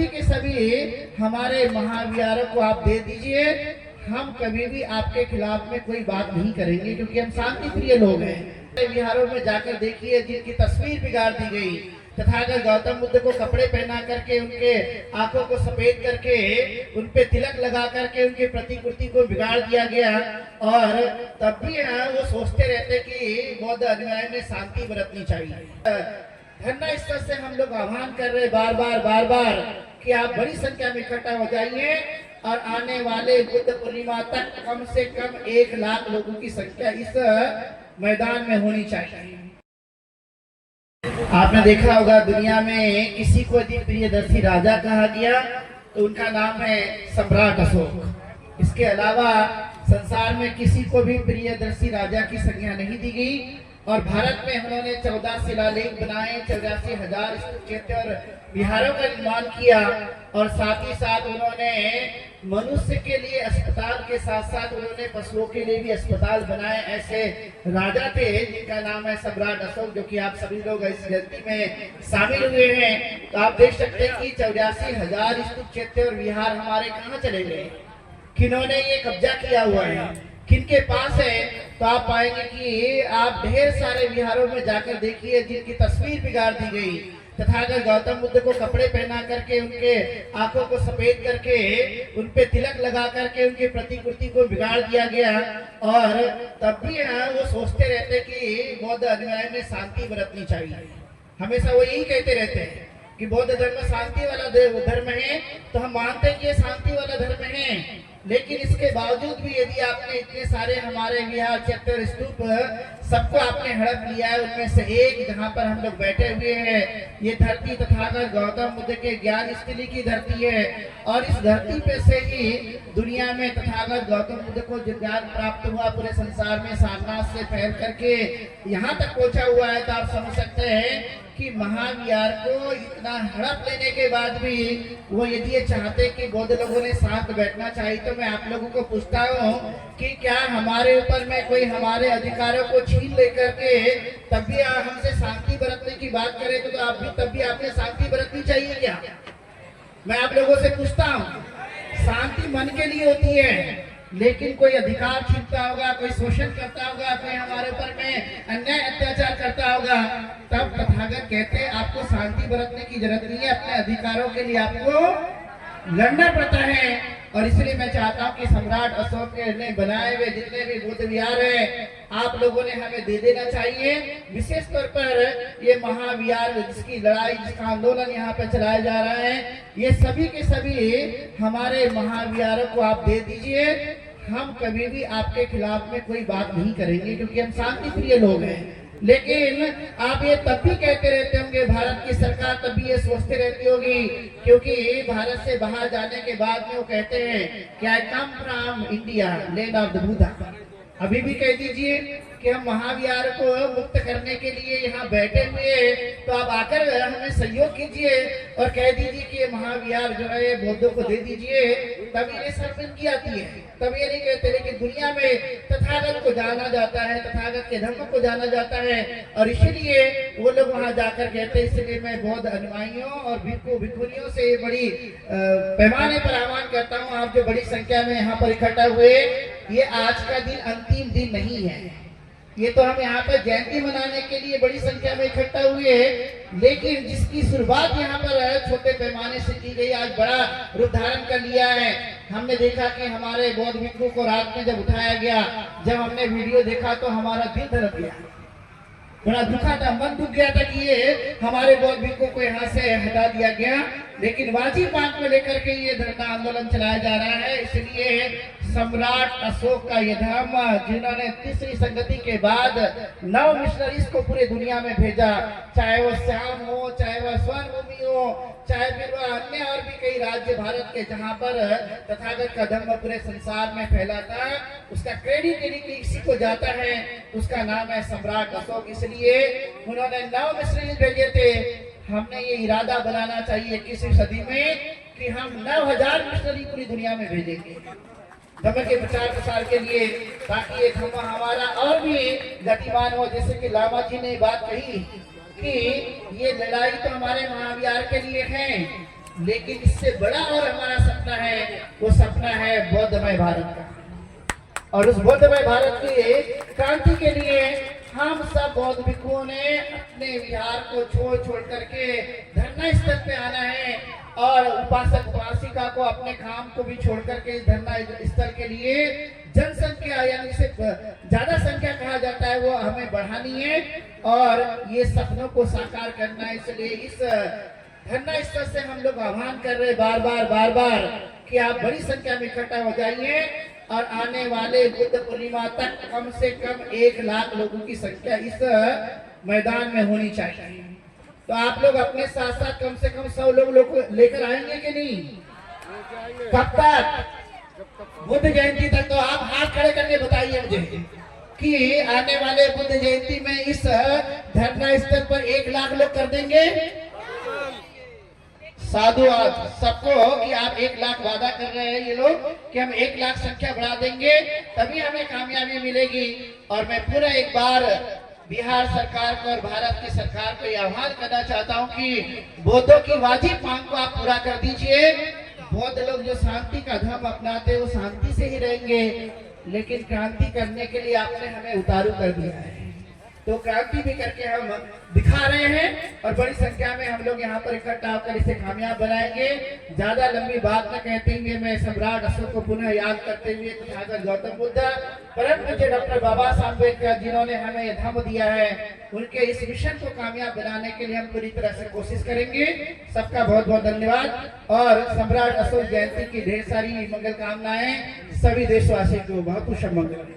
सभी के सभी हमारे महाविहारों को आप दे दीजिए। हम कभी भी आपके खिलाफ में कोई बात नहीं करेंगे, क्योंकि हम शांति प्रिय लोग हैं। विहारों में जाकर देखिए जिनकी तस्वीर बिगाड़ दी गई, तथागत गौतम बुद्ध को कपड़े पहना करके, उनके आंखों को सफेद करके, उन पे तिलक लगा करके उनकी प्रतिकृति को बिगाड़ दिया गया। और तब भी वो सोचते रहते कि बौद्ध अनुयायी में शांति बरतनी चाहिए। धरना स्थल से हम लोग आह्वान कर रहे बार बार कि आप बड़ी संख्या में इकट्ठा हो जाइए और आने वाले बुद्ध पूर्णिमा तक कम से कम 1 लाख लोगों की संख्या इस मैदान में होनी चाहिए। आपने देखा होगा दुनिया में किसी को यदि प्रियदर्शी राजा कहा गया तो उनका नाम है सम्राट अशोक। इसके अलावा संसार में किसी को भी प्रियदर्शी राजा की संज्ञा नहीं दी गई। और भारत में उन्होंने 14 शिलालेख बनाए, 84,000 स्तूप और विहारों का निर्माण किया। और साथ ही साथ उन्होंने मनुष्य के लिए अस्पताल के साथ साथ उन्होंने पशुओं के लिए भी अस्पताल बनाए। ऐसे राजा थे जिनका नाम है सम्राट अशोक, जो कि आप सभी लोग इस गिनती में शामिल हुए हैं। तो आप देख सकते हैं कि 84,000 स्तूप और विहार हमारे कहाँ चले गए, किन्होंने ये कब्जा किया हुआ है, किनके पास है। तो आप पाएंगे कि आप ढेर सारे विहारों में जाकर देखिए जिनकी तस्वीर बिगाड़ दी गई, तथागत गौतम बुद्ध को कपड़े पहना करके, उनके आंखों को सफेद करके, उन पे तिलक लगा करके उनकी प्रतिकृति को बिगाड़ दिया गया। और तब भी वो सोचते रहते कि बौद्ध अनुयायी में शांति बरतनी चाहिए। हमेशा वो यही कहते रहते हैं कि बौद्ध धर्म शांति वाला धर्म है। तो हम मानते हैं कि ये शांति वाला धर्म है, लेकिन इसके बावजूद भी यदि आपने इतने सारे हमारे विहार, चैत्य, स्तूप सबको आपने हड़प लिया है, उनमें से एक जहाँ पर हम लोग बैठे हुए हैं, ये धरती तथागत गौतम बुद्ध के ज्ञान स्थली की धरती है। और इस धरती पे से ही दुनिया में तथागत गौतम बुद्ध को जो ज्ञान प्राप्त हुआ, पूरे संसार में सारनाथ से फैल करके यहाँ तक पहुँचा हुआ है। तो आप समझ सकते हैं कि महाविहार को इतना हड़प लेने के बाद भी वो यदि ये चाहते कि बौद्ध लोगों ने शांत बैठना चाहिए, तो मैं आप लोगों को पूछता हूँ कि क्या हमारे ऊपर में कोई हमारे अधिकारों को छीन लेकर के तब भी हमसे शांति बरतने की बात करे, तो आप भी तब भी आपने शांति बरतनी चाहिए क्या? मैं आप लोगों से पूछता हूँ। शांति मन के लिए होती है, लेकिन कोई अधिकार छीनता होगा, कोई शोषण करता होगा, कोई हमारे ऊपर में अन्याय अत्याचार करता होगा, तब तथागत कहते हैं आपको शांति बरतने की जरूरत नहीं है, अपने अधिकारों के लिए आपको लड़ना पड़ता है। और इसलिए मैं चाहता हूं कि सम्राट अशोक ने बनाए हुए जितने भी बुद्ध विहार है, आप लोगों ने हमें दे देना चाहिए। विशेष तौर पर ये महाविहार जिसकी लड़ाई, जिसका आंदोलन यहाँ पे चलाया जा रहा है, ये सभी के सभी हमारे महाविहारों को आप दे दीजिए। हम कभी भी आपके खिलाफ में कोई बात नहीं करेंगे, क्योंकि हम शांति प्रिय लोग हैं। लेकिन आप ये तब भी कहते रहते होंगे, भारत की सरकार तब भी ये सोचते रहती होगी, क्योंकि भारत से बाहर जाने के बाद में वो कहते हैं कि I come from India, land of the Buddha. अभी भी कह दीजिए कि हम महाविहार को मुक्त करने के लिए यहाँ बैठे हुए, तो आप आकर हमें सहयोग कीजिए और कह दीजिए कि ये महाविहार जो है बौद्धों को दे दीजिए। तभी ये शर्मिंदगी आती है, तभी ये नहीं कहते। लेकिन दुनिया में तथागत को जाना जाता है, तथागत के धर्म को जाना जाता है, और इसीलिए वो लोग वहाँ जाकर कहते हैं। इसलिए मैं बौद्ध अनुयायियों और भिक्षु भिक्षुनियों से बड़ी पैमाने पर आह्वान करता हूँ, आप जो बड़ी संख्या में यहाँ पर इकट्ठा हुए, ये आज का दिन अंतिम दिन नहीं है। ये तो हम यहाँ पर जयंती मनाने के लिए बड़ी संख्या में इकट्ठा हुए, लेकिन जिसकी शुरुआत यहाँ पर छोटे पैमाने से की गई, आज बड़ा रूप धारण कर लिया है। हमने देखा कि हमारे बौद्ध भिक्षु को रात में जब उठाया गया, जब हमने वीडियो देखा तो हमारा दिल धड़क गया, बड़ा दुखा था, मन दुख गया था कि ये हमारे बौद्ध भिक्षु को यहाँ से हटा दिया गया। लेकिन वाजिब मांग को लेकर के ये धरना आंदोलन चलाया जा रहा है। इसलिए सम्राट अशोक का ये धर्म, जिन्होंने तीसरी संगति के बाद 9 मिशनरीज को पूरे दुनिया में भेजा, चाहे वो श्याम हो, चाहे वह स्वर्ण भूमि हो, चाहे फिर वह अन्य और भी कई राज्य भारत के जहाँ पर तथागत का धर्म पूरे संसार में फैला था, उसका क्रेडिट यदि किसी को जाता है उसका नाम है सम्राट अशोक। इसलिए उन्होंने 9 मिशनरीज भेजे थे। हमने ये इरादा बनाना चाहिए 21वीं सदी में कि हम 9000 मिशनरी पूरी दुनिया में भेजेंगे धर्म के प्रचार प्रसार के लिए, ताकि ये धर्म हमारा और भी गतिमान हो। जैसे कि लामा जी ने बात कही कि ये लड़ाई तो हमारे महाविहार के लिए है, लेकिन इससे बड़ा और हमारा सपना है, वो सपना है बौद्धमय भारत का। और उस बौद्धमय भारत की क्रांति के लिए हम सब बौद्ध भिक्षुओं ने अपने विहार को छोड़ छोड़ करके धरना स्थल पे आना है, और उपासक उपासिका को अपने काम को भी छोड़ करके इस धरना स्थल के लिए जनसंख्या, यानी से ज्यादा संख्या कहा जाता है, वो हमें बढ़ानी है और ये सपनों को साकार करना है। इसलिए इस धरना स्थल से हम लोग आह्वान कर रहे बार बार कि आप बड़ी संख्या में इकट्ठा हो जाइए, और आने वाले बुद्ध पूर्णिमा तक कम से कम 1 लाख लोगों की संख्या इस मैदान में होनी चाहिए। तो आप लोग अपने साथ साथ कम से कम 100 लोग लेकर आएंगे कि नहीं? कब तक? बुद्ध जयंती तक। तो आप हाथ खड़े करके बताइए मुझे कि आने वाले बुद्ध जयंती में इस धरना स्थल पर 1 लाख लोग कर देंगे। साधुवाद सबको कि आप 1 लाख वादा कर रहे हैं ये लोग कि हम 1 लाख संख्या बढ़ा देंगे, तभी हमें कामयाबी मिलेगी। और मैं पूरा एक बार बिहार सरकार को और भारत की सरकार को यह आह्वान करना चाहता हूं कि बौद्धों की वाजिब मांग को आप पूरा कर दीजिए। बौद्ध लोग जो शांति का धर्म अपनाते हैं वो शांति से ही रहेंगे, लेकिन क्रांति करने के लिए आपने हमें उतारू कर दिया है, तो क्रांति भी करके हम दिखा रहे हैं और बड़ी संख्या में हम लोग यहाँ पर इकट्ठा होकर इसे कामयाब बनाएंगे। ज्यादा लंबी बात न कहते हुए मैं सम्राट अशोक को पुनः याद करते हुए तथागत गौतम बुद्ध, परम पूज्य डॉक्टर बाबा साहब अम्बेडकर जिन्होंने हमें यह धर्म दिया है, उनके इस मिशन को कामयाब बनाने के लिए हम पूरी तरह से कोशिश करेंगे। सबका बहुत बहुत धन्यवाद और सम्राट अशोक जयंती की ढेर सारी मंगल कामनाएं सभी देशवासियों को। बहुत कुछ मंगल।